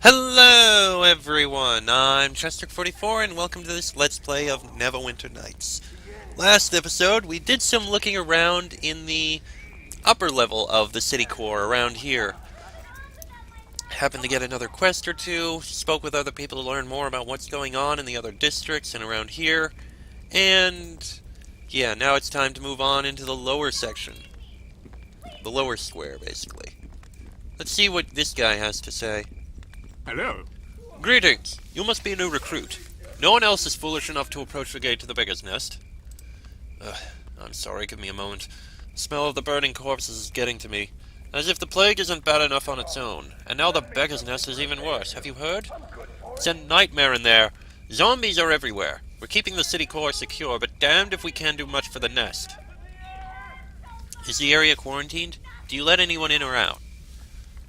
Hello everyone, I'm Chester44 and welcome to this Let's Play of Neverwinter Nights. Last episode, we did some looking around in the upper level of the city core around here. Happened to get another quest or two, spoke with other people to learn more about what's going on in the other districts and around here, and yeah, now it's time to move on into the lower section. The lower square, basically. Let's see what this guy has to say. Hello. Greetings! You must be a new recruit. No one else is foolish enough to approach the gate to the beggar's nest. Ugh, I'm sorry, give me a moment. The smell of the burning corpses is getting to me. As if the plague isn't bad enough on its own. And now the beggar's nest is even worse. Have you heard? It's a nightmare in there. Zombies are everywhere. We're keeping the city core secure, but damned if we can do much for the nest. Is the area quarantined? Do you let anyone in or out?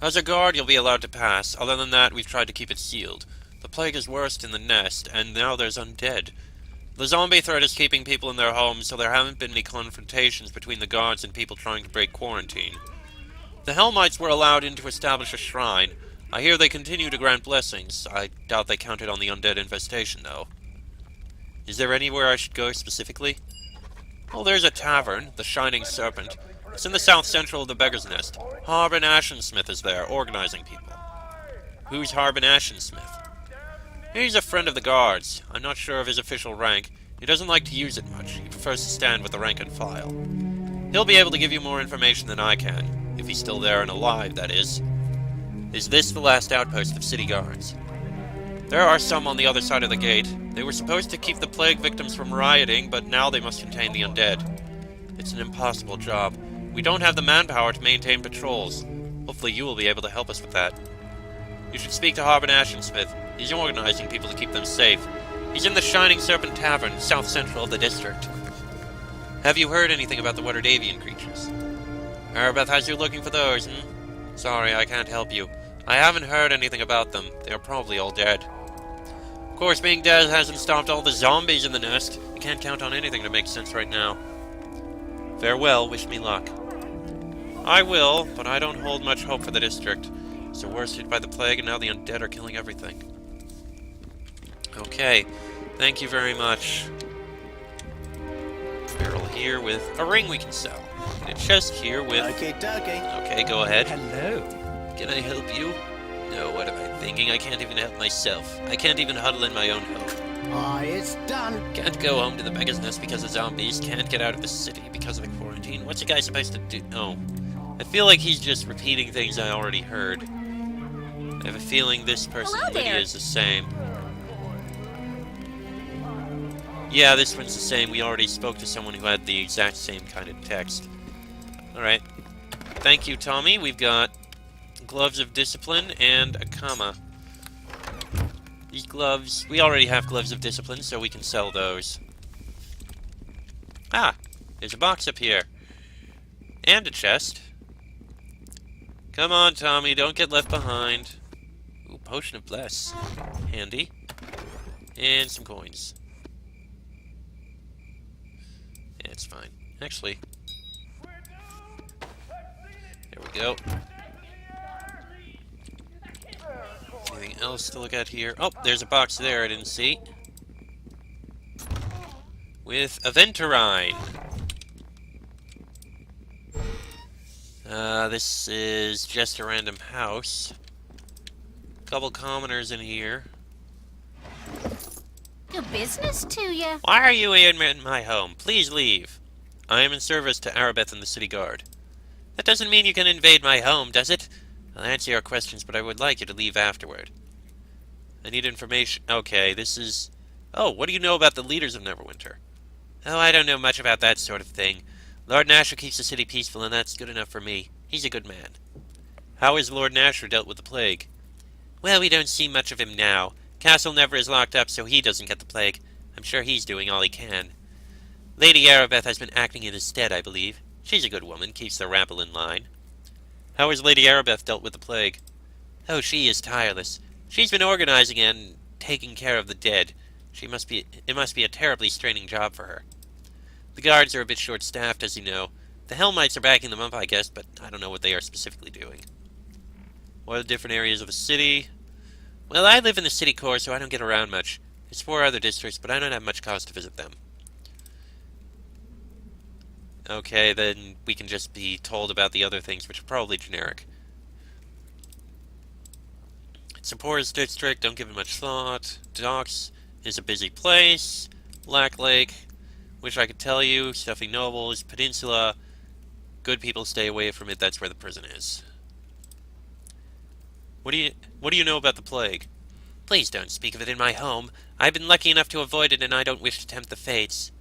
As a guard, you'll be allowed to pass. Other than that, we've tried to keep it sealed. The plague is worst in the nest, and now there's undead. The zombie threat is keeping people in their homes, so there haven't been any confrontations between the guards and people trying to break quarantine. The Hellmites were allowed in to establish a shrine. I hear they continue to grant blessings. I doubt they counted on the undead infestation, though. Is there anywhere I should go specifically? Well, there's a tavern, the Shining Serpent. It's in the south central of the Beggar's Nest. Harbin Ashensmith is there, organizing people. Who's Harbin Ashensmith? He's a friend of the guards. I'm not sure of his official rank. He doesn't like to use it much. He prefers to stand with the rank and file. He'll be able to give you more information than I can. If he's still there and alive, that is. Is this the last outpost of city guards? There are some on the other side of the gate. They were supposed to keep the plague victims from rioting, but now they must contain the undead. It's an impossible job. We don't have the manpower to maintain patrols. Hopefully you will be able to help us with that. You should speak to Harbin Ashensmith. He's organizing people to keep them safe. He's in the Shining Serpent Tavern, south central of the district. Have you heard anything about the Watered Avian creatures? Arabeth has you looking for those, Sorry, I can't help you. I haven't heard anything about them. They're probably all dead. Of course, being dead hasn't stopped all the zombies in the nest. You can't count on anything to make sense right now. Farewell, wish me luck. I will, but I don't hold much hope for the district. It's the worst hit by the plague, and now the undead are killing everything. Okay, thank you very much. Barrel here with a ring we can sell. And a chest here with... Okay, go ahead. Hello. Can I help you? No, what am I thinking? I can't even help myself. I can't even huddle in my own home. Aye, it's done. Can't go home to the beggar's nest because of zombies. Can't get out of the city because of the quarantine. What's a guy supposed to do? Oh. I feel like he's just repeating things I already heard. I have a feeling this person Lydia is the same. Yeah, this one's the same. We already spoke to someone who had the exact same kind of text. Alright. Thank you, Tommy. We've got gloves of discipline and a comma. These gloves... We already have gloves of discipline, so we can sell those. Ah! There's a box up here. And a chest. Come on, Tommy, don't get left behind. Ooh, Potion of Bless. Handy. And some coins. Yeah, it's fine. Actually... There we go. Anything else to look at here? Oh, there's a box there I didn't see. With Aventurine. This is just a random house. Couple commoners in here. No business to you. Why are you in my home? Please leave. I am in service to Arabeth and the city guard. That doesn't mean you can invade my home, does it? I'll answer your questions, but I would like you to leave afterward. I need information. Okay, this is... Oh, what do you know about the leaders of Neverwinter? Oh, I don't know much about that sort of thing. Lord Nasher keeps the city peaceful, and that's good enough for me. He's a good man. How has Lord Nasher dealt with the plague? Well, we don't see much of him now. Castle Never is locked up, so he doesn't get the plague. I'm sure he's doing all he can. Lady Arabeth has been acting in his stead, I believe. She's a good woman, keeps the rabble in line. How has Lady Arabeth dealt with the plague? Oh, she is tireless. She's been organizing and taking care of the dead. It must be a terribly straining job for her. The guards are a bit short-staffed, as you know. The Hellmites are backing them up, I guess, but I don't know what they are specifically doing. What are the different areas of a city? Well, I live in the city core, so I don't get around much. There's 4 other districts, but I don't have much cause to visit them. Okay, then we can just be told about the other things, which are probably generic. It's a poorest district, don't give it much thought. Docks is a busy place. Black Lake, wish I could tell you. Stuffy Nobles, Peninsula. Good people stay away from it, that's where the prison is. What do you know about the plague? Please don't speak of it in my home. I've been lucky enough to avoid it, and I don't wish to tempt the fates.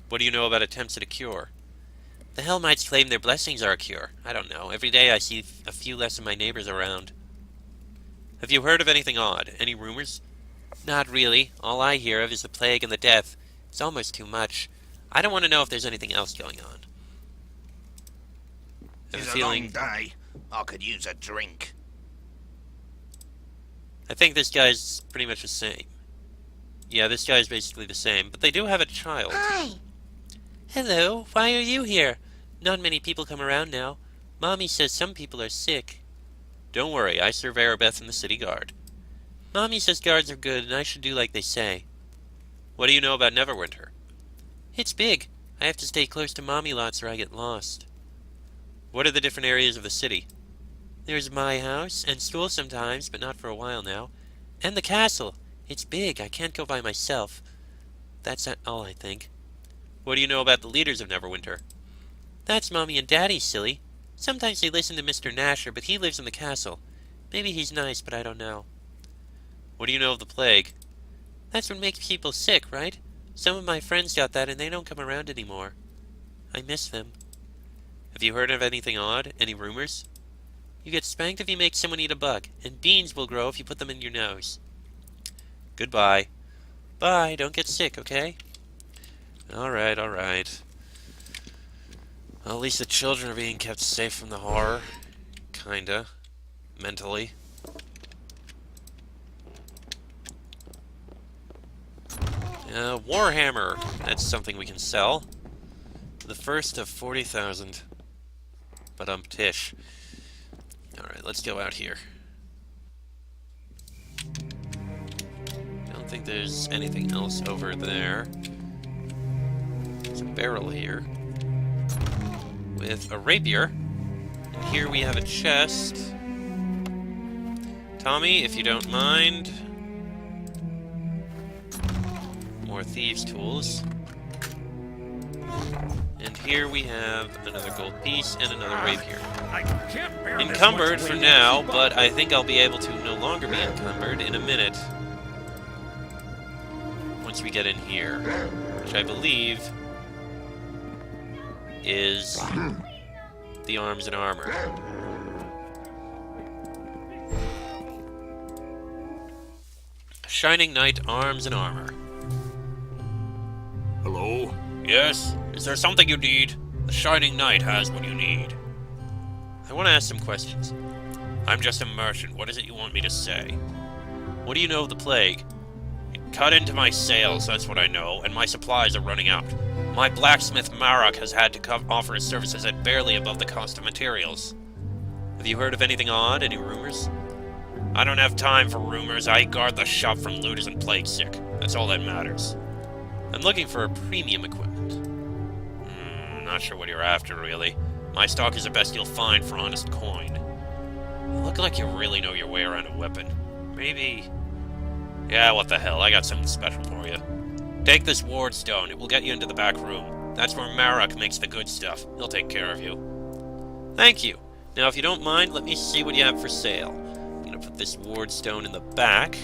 What do you know about attempts at a cure? The Hellmites claim their blessings are a cure. I don't know. Every day I see a few less of my neighbors around. Have you heard of anything odd? Any rumors? Not really. All I hear of is the plague and the death. It's almost too much. I don't want to know if there's anything else going on. It's a long day. I could use a drink. I think this guy's pretty much the same. Yeah, this guy's basically the same, but they do have a child. Hi. Hello, why are you here? Not many people come around now. Mommy says some people are sick. Don't worry, I serve Arabeth in the city guard. Mommy says guards are good, and I should do like they say. What do you know about Neverwinter? It's big. I have to stay close to Mommy lots or I get lost. What are the different areas of the city? There's my house, and school sometimes, but not for a while now. And the castle. It's big, I can't go by myself. That's all, I think. What do you know about the leaders of Neverwinter? That's Mommy and Daddy, silly. Sometimes they listen to Mr. Nasher, but he lives in the castle. Maybe he's nice, but I don't know. What do you know of the plague? That's what makes people sick, right? Some of my friends got that and they don't come around anymore. I miss them. Have you heard of anything odd? Any rumors? You get spanked if you make someone eat a bug, and beans will grow if you put them in your nose. Goodbye. Bye, don't get sick, okay? Alright, alright. Well, at least the children are being kept safe from the horror. Kinda. Mentally. Warhammer! That's something we can sell. The first of 40,000. But tish. Alright, let's go out here. Don't think there's anything else over there. There's a barrel here. With a rapier. And here we have a chest. Tommy, if you don't mind. More thieves' tools. And here we have another gold piece and another rapier. Encumbered for now, but I think I'll be able to no longer be encumbered in a minute. Once we get in here. Which I believe is the arms and armor. Shining Knight arms and armor. Hello? Yes? Is there something you need? The Shining Knight has what you need. I want to ask some questions. I'm just a merchant. What is it you want me to say? What do you know of the plague? It cut into my sails, that's what I know, and my supplies are running out. My blacksmith Marok has had to offer his services at barely above the cost of materials. Have you heard of anything odd? Any rumors? I don't have time for rumors. I guard the shop from looters and plague sick. That's all that matters. I'm looking for premium equipment. Not sure what you're after, really. My stock is the best you'll find for honest coin. You look like you really know your way around a weapon. Maybe... Yeah, what the hell, I got something special for you. Take this ward stone, it will get you into the back room. That's where Marok makes the good stuff. He'll take care of you. Thank you. Now, if you don't mind, let me see what you have for sale. I'm gonna put this ward stone in the back.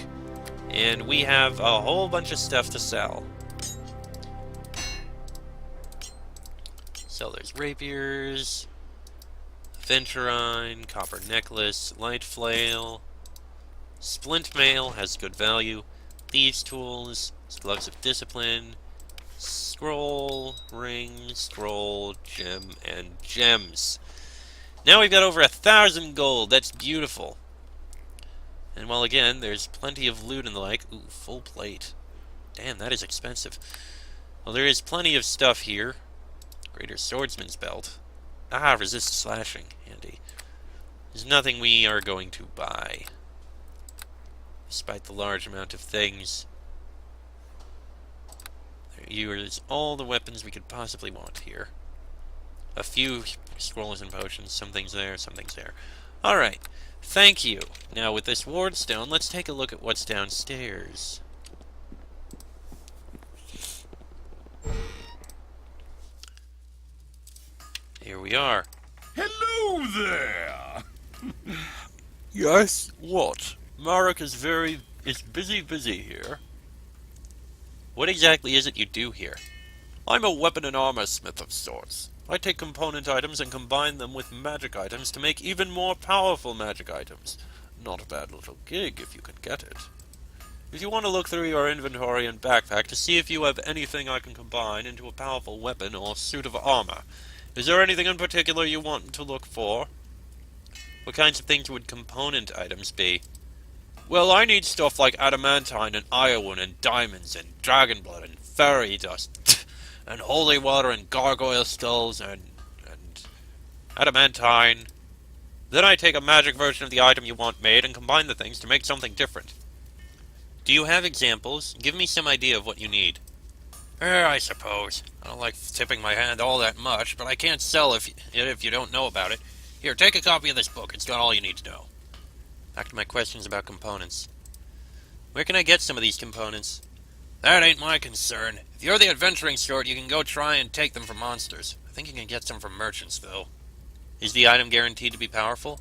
And we have a whole bunch of stuff to sell. So there's rapiers, Venturine, copper necklace, light flail, splint mail has good value, thieves' tools, gloves of discipline, scroll, ring, scroll, gem, and gems. Now we've got over 1,000 gold. That's beautiful. And while again, there's plenty of loot and the like. Ooh, full plate. Damn, that is expensive. Well, there is plenty of stuff here. Greater Swordsman's Belt. Ah, resist slashing. Handy. There's nothing we are going to buy. despite the large amount of things. Here's all the weapons we could possibly want here. A few scrolls and potions, some things there, some things there. Alright, thank you. Now with this ward stone, let's take a look at what's downstairs. Here we are. Hello there! Yes? What? Marek is busy here. What exactly is it you do here? I'm a weapon and armor smith of sorts. I take component items and combine them with magic items to make even more powerful magic items. Not a bad little gig if you can get it. If you want to look through your inventory and backpack to see if you have anything I can combine into a powerful weapon or suit of armor. Is there anything in particular you want to look for? What kinds of things would component items be? Well, I need stuff like adamantine and iron and diamonds and dragon blood and fairy dust and holy water and gargoyle skulls and adamantine. Then I take a magic version of the item you want made and combine the things to make something different. Do you have examples? Give me some idea of what you need. I suppose. I don't like tipping my hand all that much, but I can't sell it if you don't know about it. Here, take a copy of this book. It's got all you need to know. Back to my questions about components. Where can I get some of these components? That ain't my concern. If you're the adventuring sort, you can go try and take them from monsters. I think you can get some from merchants, though. Is the item guaranteed to be powerful?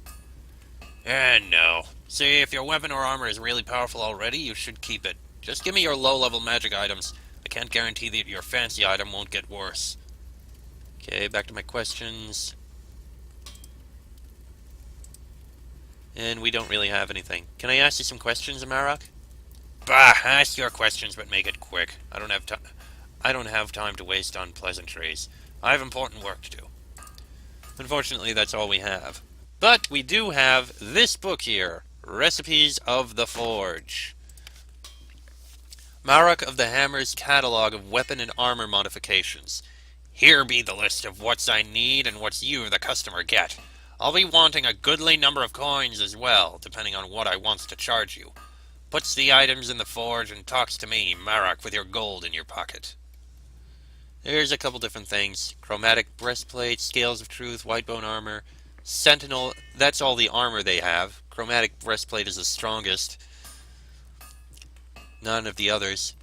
No. See, if your weapon or armor is really powerful already, you should keep it. Just give me your low-level magic items. I can't guarantee that your fancy item won't get worse. Okay, back to my questions. And we don't really have anything. Can I ask you some questions, Amarok? Bah, ask your questions, but make it quick. I don't have time to waste on pleasantries. I have important work to do. Unfortunately, that's all we have. But we do have this book here, Recipes of the Forge. Marok of the Hammer's catalog of weapon and armor modifications. Here be the list of what's I need and what's you, the customer, get. I'll be wanting a goodly number of coins as well, depending on what I wants to charge you. Puts the items in the forge and talks to me, Marok, with your gold in your pocket. There's a couple different things. Chromatic breastplate, scales of truth, white bone armor, sentinel, that's all the armor they have. Chromatic breastplate is the strongest. None of the others,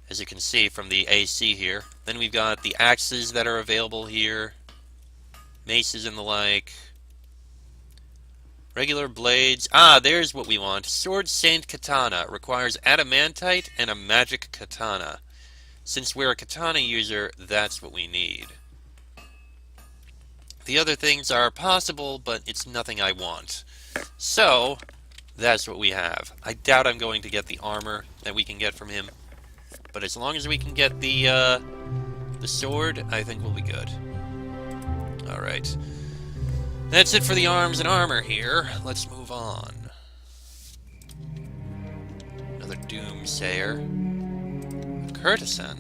as you can see from the AC here. Then we've got the axes that are available here. Maces and the like. Regular blades. Ah, there's what we want. Sword Saint Katana. Requires adamantite and a magic katana. Since we're a katana user, that's what we need. The other things are possible, but it's nothing I want. So, that's what we have. I doubt I'm going to get the armor that we can get from him. But as long as we can get the sword, I think we'll be good. Alright. That's it for the arms and armor here. Let's move on. Another doomsayer. A courtesan.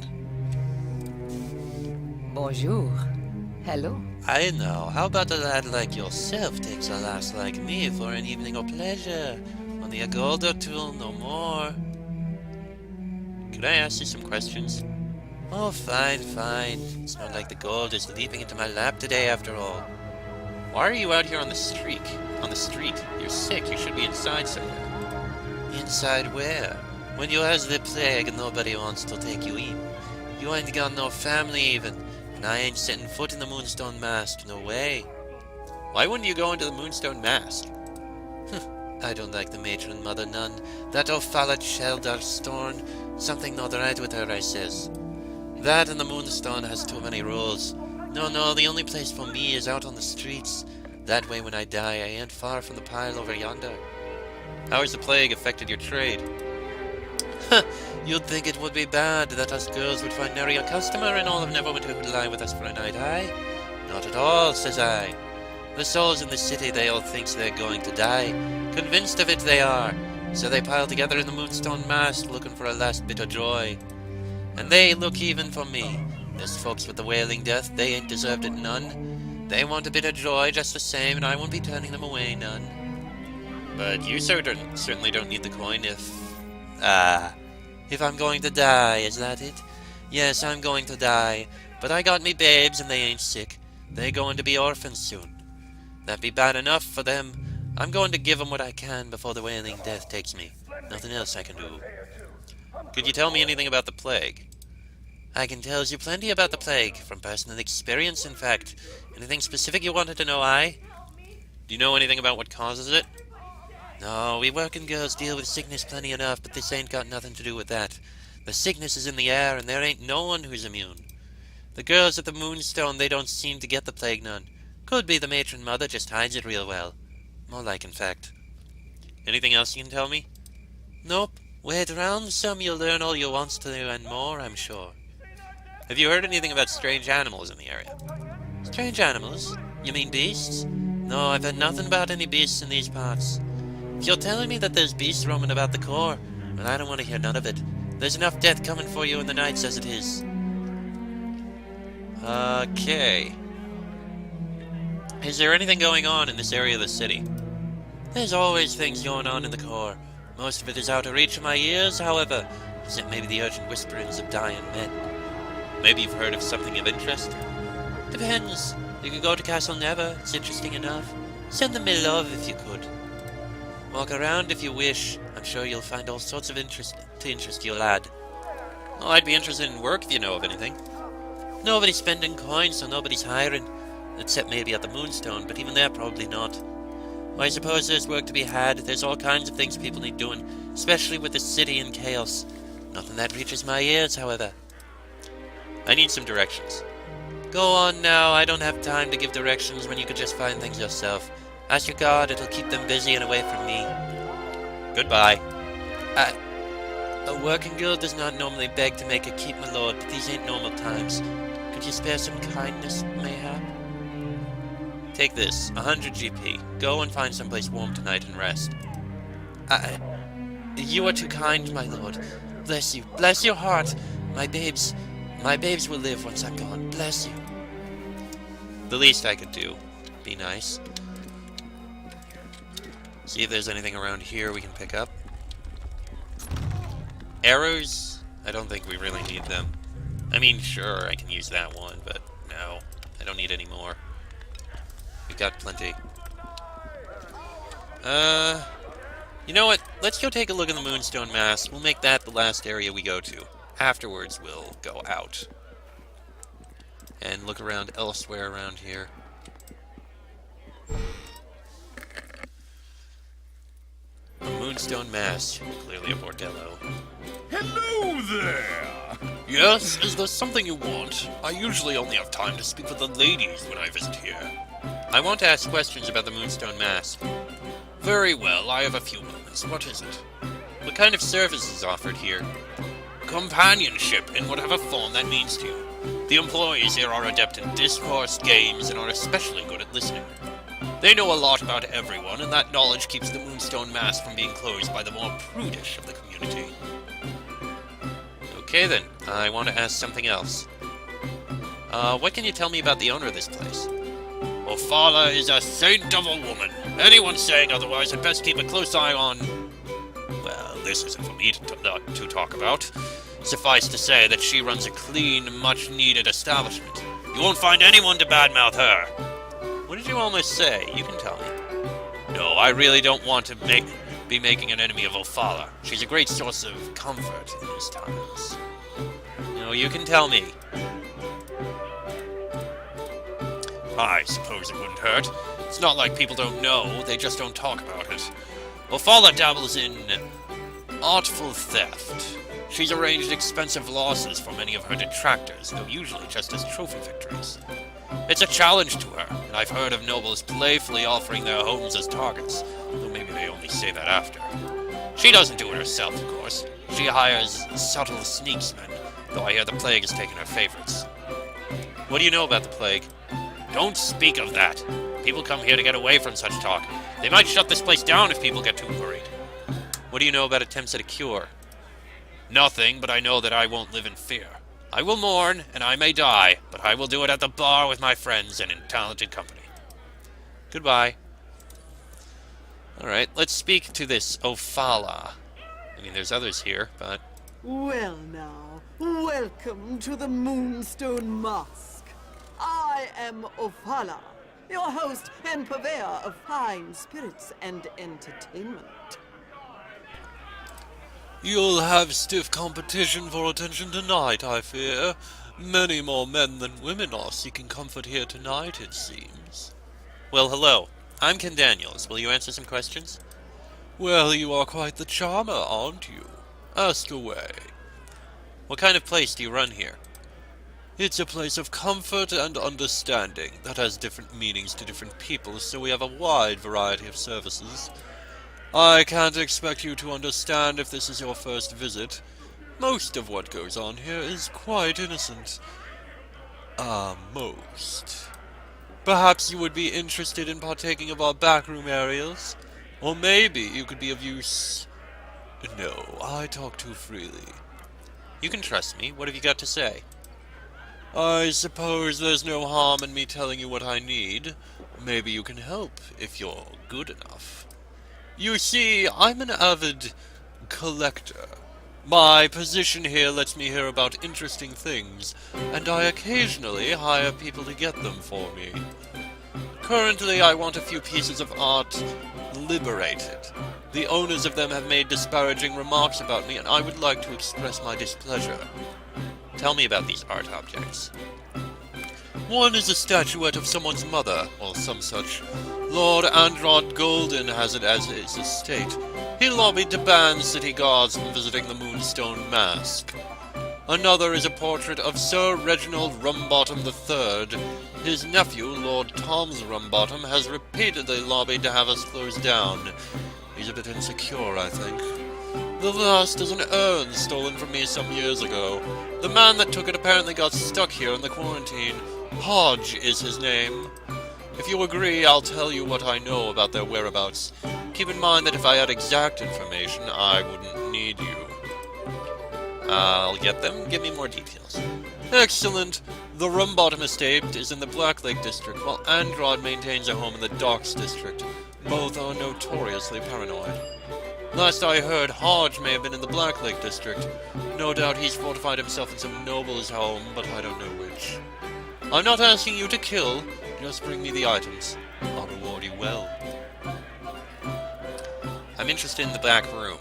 Bonjour. Hello. I know. How about a lad like yourself takes a lass like me for an evening of pleasure? Only a gold or two, no more. Could I ask you some questions? Oh, fine, fine. It's not like the gold is leaping into my lap today, after all. Why are you out here on the street? On the street? You're sick. You should be inside somewhere. Inside where? When you has the plague, nobody wants to take you in. You ain't got no family even, and I ain't setting foot in the Moonstone Mast. No way. Why wouldn't you go into the Moonstone Mast? I don't like the matron mother nun. That old-fallet Sheldar Storn. Something not right with her, I says. That and the Moonstone has too many rules. No, the only place for me is out on the streets. That way when I die, I ain't far from the pile over yonder. How has the plague affected your trade? You'd think it would be bad that us girls would find nary a customer in all of Neverwinter who'd lie with us for a night, aye? Not at all, says I. The souls in the city, they all thinks they're going to die. Convinced of it they are. So they pile together in the Moonstone Mast looking for a last bit of joy. And they look even for me. There's folks with the wailing death, they ain't deserved it none. They want a bit of joy just the same, and I won't be turning them away none. But you certainly don't need the coin if I'm going to die, is that it? Yes, I'm going to die, but I got me babes and they ain't sick. They going to be orphans soon. That be bad enough for them. I'm going to give 'em what I can before the wailing death takes me. Nothing else I can do. Could you tell me anything about the plague? I can tell you plenty about the plague, from personal experience, in fact. Anything specific you wanted to know, aye? Do you know anything about what causes it? No, we working girls deal with sickness plenty enough, but this ain't got nothing to do with that. The sickness is in the air, and there ain't no one who's immune. The girls at the Moonstone, they don't seem to get the plague none. Could be the matron mother just hides it real well. More like, in fact. Anything else you can tell me? Nope. Wait around some, you'll learn all you wants to and more, I'm sure. Have you heard anything about strange animals in the area? Strange animals? You mean beasts? No, I've heard nothing about any beasts in these parts. If you're telling me that there's beasts roaming about the core, well, I don't want to hear none of it. There's enough death coming for you in the nights as it is. Okay. Is there anything going on in this area of the city? There's always things going on in the core. Most of it is out of reach of my ears, however, except maybe the urgent whisperings of dying men. Maybe you've heard of something of interest? Depends. You could go to Castle Never, it's interesting enough. Send them me love if you could. Walk around if you wish. I'm sure you'll find all sorts of interest to interest you, lad. Oh, I'd be interested in work if you know of anything. Nobody's spending coins, so nobody's hiring. Except maybe at the Moonstone, but even there probably not. Well, I suppose there's work to be had. There's all kinds of things people need doing, especially with the city in chaos. Nothing that reaches my ears, however. I need some directions. Go on now, I don't have time to give directions when you could just find things yourself. Ask your God, it'll keep them busy and away from me. Goodbye. A working girl does not normally beg to make a keep, my lord, but these ain't normal times. Could you spare some kindness, mayhap? Take this, 100 GP. Go and find someplace warm tonight and rest. You are too kind, my lord. Bless you. Bless your heart. My babes will live once I'm gone. Bless you. The least I could do. Be nice. See if there's anything around here we can pick up. Arrows? I don't think we really need them. I mean, sure, I can use that one, but no. I don't need any more. We got plenty. You know what? Let's go take a look at the Moonstone Mass. We'll make that the last area we go to. Afterwards, we'll go out. And look around elsewhere around here. A Moonstone Mass. Clearly a bordello. Hello there! Yes, is there something you want? I usually only have time to speak with the ladies when I visit here. I want to ask questions about the Moonstone Mass. Very well, I have a few moments. What is it? What kind of service is offered here? Companionship, in whatever form that means to you. The employees here are adept in discourse, games, and are especially good at listening. They know a lot about everyone, and that knowledge keeps the Moonstone Mass from being closed by the more prudish of the community. Okay then, I want to ask something else. What can you tell me about the owner of this place? Ophala is a saint of a woman. Anyone saying otherwise had best keep a close eye on... Well, this isn't for me to talk about. Suffice to say that she runs a clean, much-needed establishment. You won't find anyone to badmouth her. What did you almost say? You can tell me. No, I really don't want to be making an enemy of Ophala. She's a great source of comfort in these times. No, you can tell me. I suppose it wouldn't hurt. It's not like people don't know, they just don't talk about it. Ophala dabbles in artful theft. She's arranged expensive losses for many of her detractors, though usually just as trophy victories. It's a challenge to her, and I've heard of nobles playfully offering their homes as targets, though maybe they only say that after. She doesn't do it herself, of course. She hires subtle sneaksmen, though I hear the plague has taken her favorites. What do you know about the plague? Don't speak of that. People come here to get away from such talk. They might shut this place down if people get too worried. What do you know about attempts at a cure? Nothing, but I know that I won't live in fear. I will mourn, and I may die, but I will do it at the bar with my friends and in talented company. Goodbye. Alright, let's speak to this Ophala. I mean, there's others here, but... Well now, welcome to the Moonstone Mask. I am Ophala, your host and purveyor of fine spirits and entertainment. You'll have stiff competition for attention tonight, I fear. Many more men than women are seeking comfort here tonight, it seems. Well, hello. I'm Ken Daniels. Will you answer some questions? Well, you are quite the charmer, aren't you? Ask away. What kind of place do you run here? It's a place of comfort and understanding that has different meanings to different people, so we have a wide variety of services. I can't expect you to understand if this is your first visit. Most of what goes on here is quite innocent. Most. Perhaps you would be interested in partaking of our backroom areas? Or maybe you could be of use... No, I talk too freely. You can trust me. What have you got to say? I suppose there's no harm in me telling you what I need. Maybe you can help, if you're good enough. You see, I'm an avid collector. My position here lets me hear about interesting things, and I occasionally hire people to get them for me. Currently, I want a few pieces of art liberated. The owners of them have made disparaging remarks about me, and I would like to express my displeasure. Tell me about these art objects. One is a statuette of someone's mother, or some such. Lord Androd Golden has it as his estate. He lobbied to ban city guards from visiting the Moonstone Mask. Another is a portrait of Sir Reginald Rumbottom III. His nephew, Lord Tom's Rumbottom, has repeatedly lobbied to have us closed down. He's a bit insecure, I think. The last is an urn stolen from me some years ago. The man that took it apparently got stuck here in the quarantine. Hodge is his name. If you agree, I'll tell you what I know about their whereabouts. Keep in mind that if I had exact information, I wouldn't need you. I'll get them. Give me more details. Excellent. The Rumbottom estate is in the Black Lake district, while Androd maintains a home in the Docks district. Both are notoriously paranoid. Last I heard, Hodge may have been in the Black Lake district. No doubt he's fortified himself in some noble's home, but I don't know which. I'm not asking you to kill, just bring me the items. I'll reward you well. I'm interested in the back room.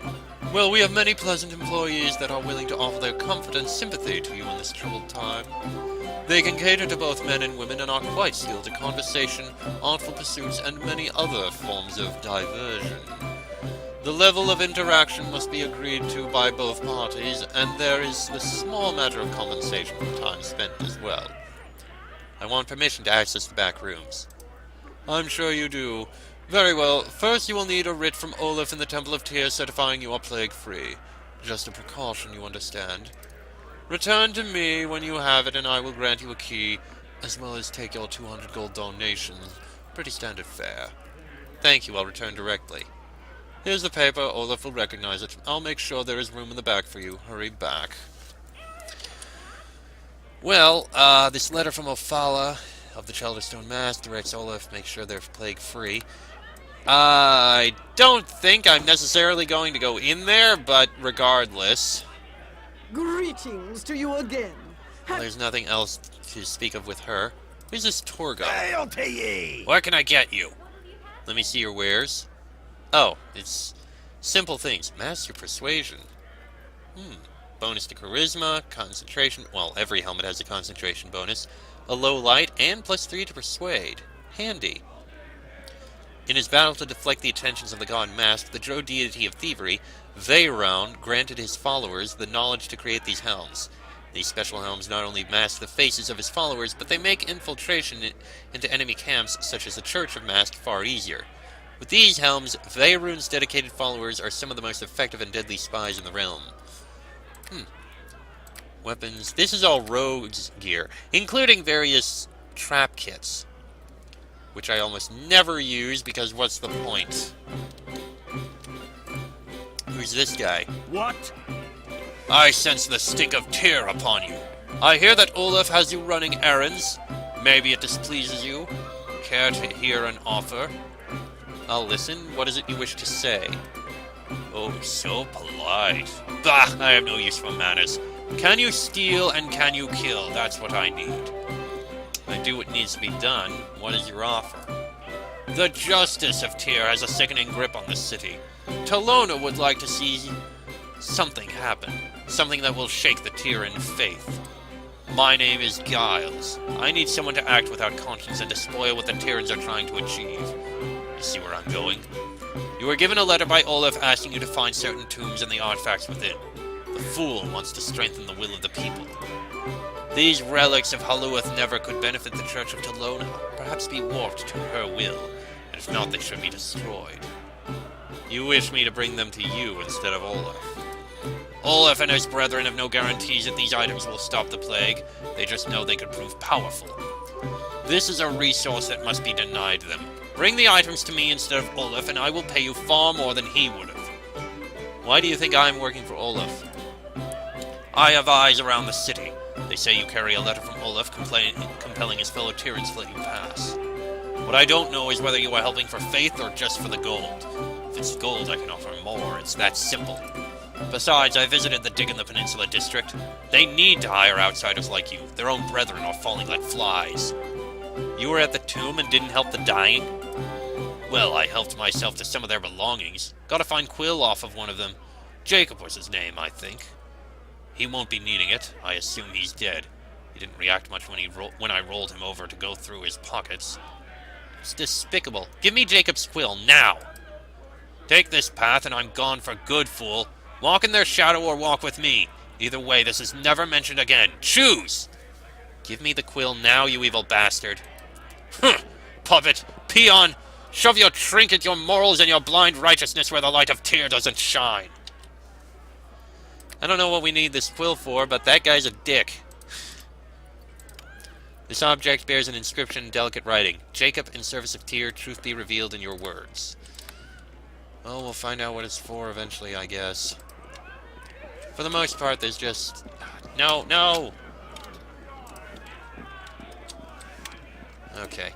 Well, we have many pleasant employees that are willing to offer their comfort and sympathy to you in this troubled time. They can cater to both men and women and are quite skilled at conversation, artful pursuits, and many other forms of diversion. The level of interaction must be agreed to by both parties, and there is the small matter of compensation for time spent as well. I want permission to access the back rooms. I'm sure you do. Very well. First you will need a writ from Olaf in the Temple of Tyr certifying you are plague-free. Just a precaution, you understand. Return to me when you have it, and I will grant you a key, as well as take your 200 gold donations. Pretty standard fare. Thank you, I'll return directly. Here's the paper, Olaf will recognize it. I'll make sure there is room in the back for you. Hurry back. Well, this letter from Ophala of the Chelderstone Mask directs Olaf, make sure they're plague-free. I don't think I'm necessarily going to go in there, but regardless. Greetings to you again. Well, there's nothing else to speak of with her. Who's this tour guide? Hail to ye! What can I get you? Let me see your wares. Oh, it's simple things. Master Persuasion. Bonus to Charisma, Concentration. Well, every helmet has a Concentration bonus. A low light, and +3 to Persuade. Handy. In his battle to deflect the attentions of the god Mask, the Drow deity of thievery, Veyround, granted his followers the knowledge to create these helms. These special helms not only mask the faces of his followers, but they make infiltration into enemy camps, such as the Church of Mask, far easier. With these helms, Veyround's dedicated followers are some of the most effective and deadly spies in the realm. Weapons. This is all rogue's gear, including various trap kits, which I almost never use because what's the point? Who's this guy? What? I sense the stink of Tyr upon you. I hear that Olaf has you running errands. Maybe it displeases you. Care to hear an offer? I'll listen. What is it you wish to say? Oh, so polite. Bah! I have no use for manners. Can you steal and can you kill? That's what I need. I do what needs to be done. What is your offer? The Justice of Tyr has a sickening grip on the city. Talona would like to see something happen. Something that will shake the Tyrian faith. My name is Giles. I need someone to act without conscience and to spoil what the Tyrans are trying to achieve. You see where I'm going? You were given a letter by Olaf asking you to find certain tombs and the artifacts within. The fool wants to strengthen the will of the people. These relics of Haluath never could benefit the Church of Talona, perhaps be warped to her will, and if not, they should be destroyed. You wish me to bring them to you instead of Olaf. Olaf and his brethren have no guarantees that these items will stop the plague, they just know they could prove powerful. This is a resource that must be denied them. Bring the items to me instead of Olaf, and I will pay you far more than he would have. Why do you think I'm working for Olaf? I have eyes around the city. They say you carry a letter from Olaf compelling his fellow Tyrans to let you pass. What I don't know is whether you are helping for faith or just for the gold. If it's gold, I can offer more. It's that simple. Besides, I visited the dig in the Peninsula District. They need to hire outsiders like you. Their own brethren are falling like flies. You were at the tomb and didn't help the dying? Well, I helped myself to some of their belongings. Gotta find Quill off of one of them. Jacob was his name, I think. He won't be needing it. I assume he's dead. He didn't react much when I rolled him over to go through his pockets. It's despicable. Give me Jacob's quill, now! Take this path and I'm gone for good, fool. Walk in their shadow or walk with me. Either way, this is never mentioned again. Choose! Give me the quill now, you evil bastard. Huh! Puppet! Peon! Shove your trinket, your morals, and your blind righteousness where the light of Tyr doesn't shine. I don't know what we need this quill for, but that guy's a dick. This object bears an inscription in delicate writing. Jacob, in service of Tyr, truth be revealed in your words. Well, we'll find out what it's for eventually, I guess. For the most part, there's just... No, no! Okay.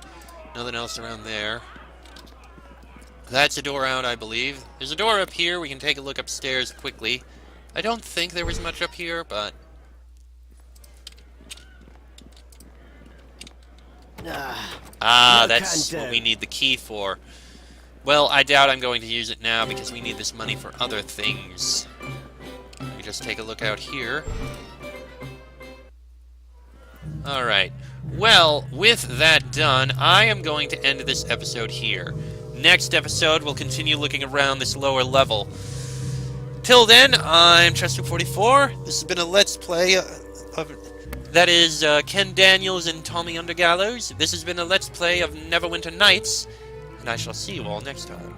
Nothing else around there. That's a door out, I believe. There's a door up here. We can take a look upstairs quickly. I don't think there was much up here, but... that's what we need the key for. Well, I doubt I'm going to use it now because we need this money for other things. We just take a look out here. Alright. Well, with that done, I am going to end this episode here. Next episode, we'll continue looking around this lower level. Till then, I'm Chester44. This has been a Let's Play that is Ken Daniels and Tommy Undergallows. This has been a Let's Play of Neverwinter Nights, and I shall see you all next time.